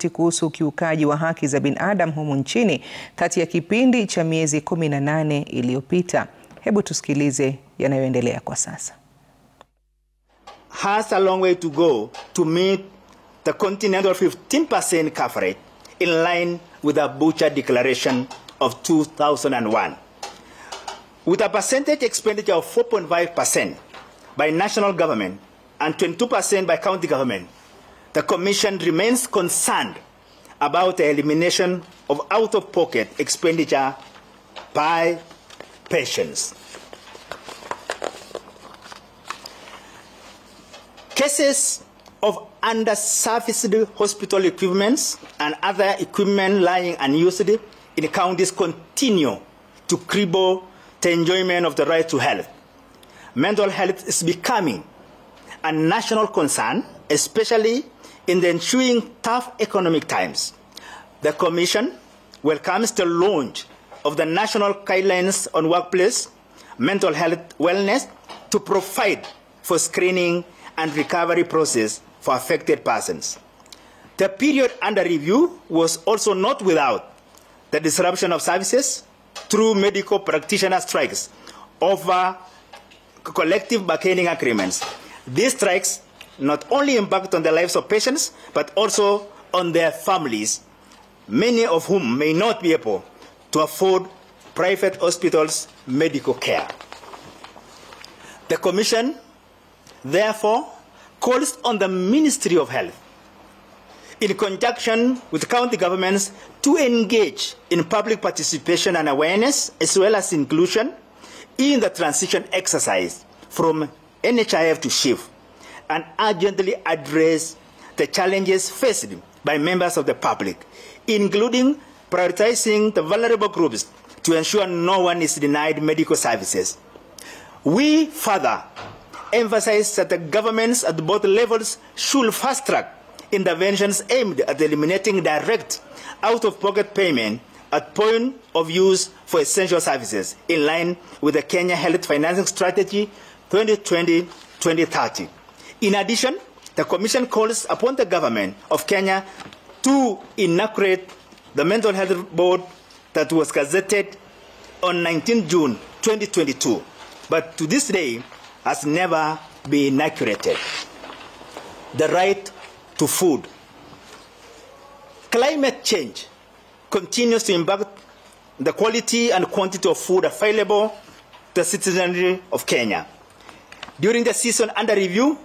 Kuhusu ukiukaji wa haki za binadamu humu nchini kati ya kipindi cha miezi 18 iliyopita. Hebu tusikilize yanayoendelea kwa sasa. Has a long way to go to meet the continental 15% coverage in line with the Butcher Declaration of 2001. With a percentage expenditure of 4.5% by national government and 22% by county government, the Commission remains concerned about the elimination of out-of-pocket expenditure by patients. Cases of underserviced hospital equipments and other equipment lying unused in counties continue to cripple the enjoyment of the right to health. Mental health is becoming a national concern, especially in the ensuing tough economic times. The Commission welcomes the launch of the National Guidelines on Workplace Mental Health Wellness to provide for screening and recovery process for affected persons. The period under review was also not without the disruption of services through medical practitioner strikes over collective bargaining agreements. These strikes not only impact on the lives of patients, but also on their families, many of whom may not be able to afford private hospitals' medical care. The Commission, therefore, calls on the Ministry of Health, in conjunction with county governments, to engage in public participation and awareness, as well as inclusion, in the transition exercise from NHIF to SHIF, and urgently address the challenges faced by members of the public, including prioritizing the vulnerable groups to ensure no one is denied medical services. We further emphasize that the governments at both levels should fast-track interventions aimed at eliminating direct out-of-pocket payment at point of use for essential services, in line with the Kenya Health Financing Strategy 2020-2030. In addition, the Commission calls upon the government of Kenya to inaugurate the Mental Health Board that was gazetted on 19 June 2022, but to this day has never been inaugurated. The right to food. Climate change continues to impact the quality and quantity of food available to the citizenry of Kenya. During the season under review,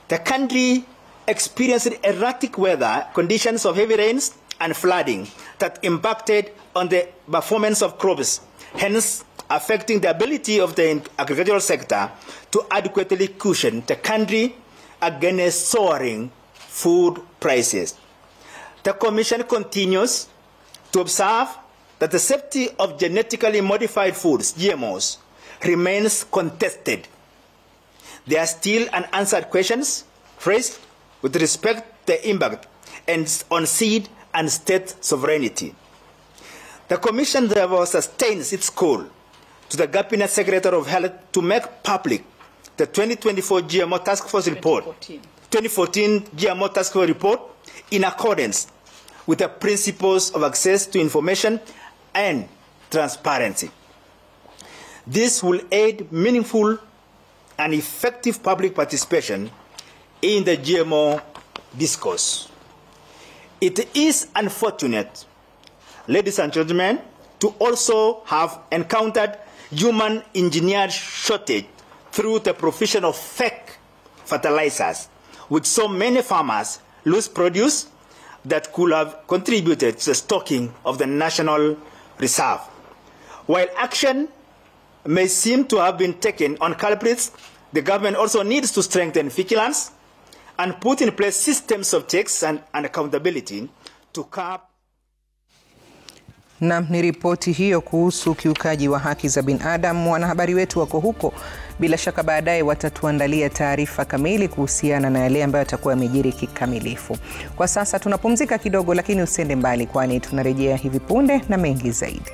the country experienced erratic weather conditions of heavy rains and flooding that impacted on the performance of crops, hence affecting the ability of the agricultural sector to adequately cushion the country against soaring food prices. The Commission continues to observe that the safety of genetically modified foods, GMOs, remains contested. There are still unanswered questions raised with respect to the impact on seed and state sovereignty. The Commission therefore sustains its call to the Cabinet Secretary of Health to make public the 2024 GMO Task Force report, 2014 GMO Task Force report, in accordance with the principles of access to information and transparency. This will aid meaningful and effective public participation in the GMO discourse. It is unfortunate, ladies and gentlemen, to also have encountered human engineered shortage through the provision of fake fertilizers, which so many farmers lose produce that could have contributed to the stocking of the national reserve. While action may seem to have been taken on culprits, the government also needs to strengthen vigilance and put in place systems of checks and accountability to curb. Na ni ripoti hiyo kuhusu ukiukaji wa haki za binadamu. Wanahabari wetu wako huko, bila shaka baadaye watatuandalia taarifa kamili kuhusiana na yale ambayo yatakuwa yamejiri kikamilifu. Kwa sasa tunapumzika kidogo, lakini usiende mbali, kwani tunarejea hivi punde na mengi zaidi.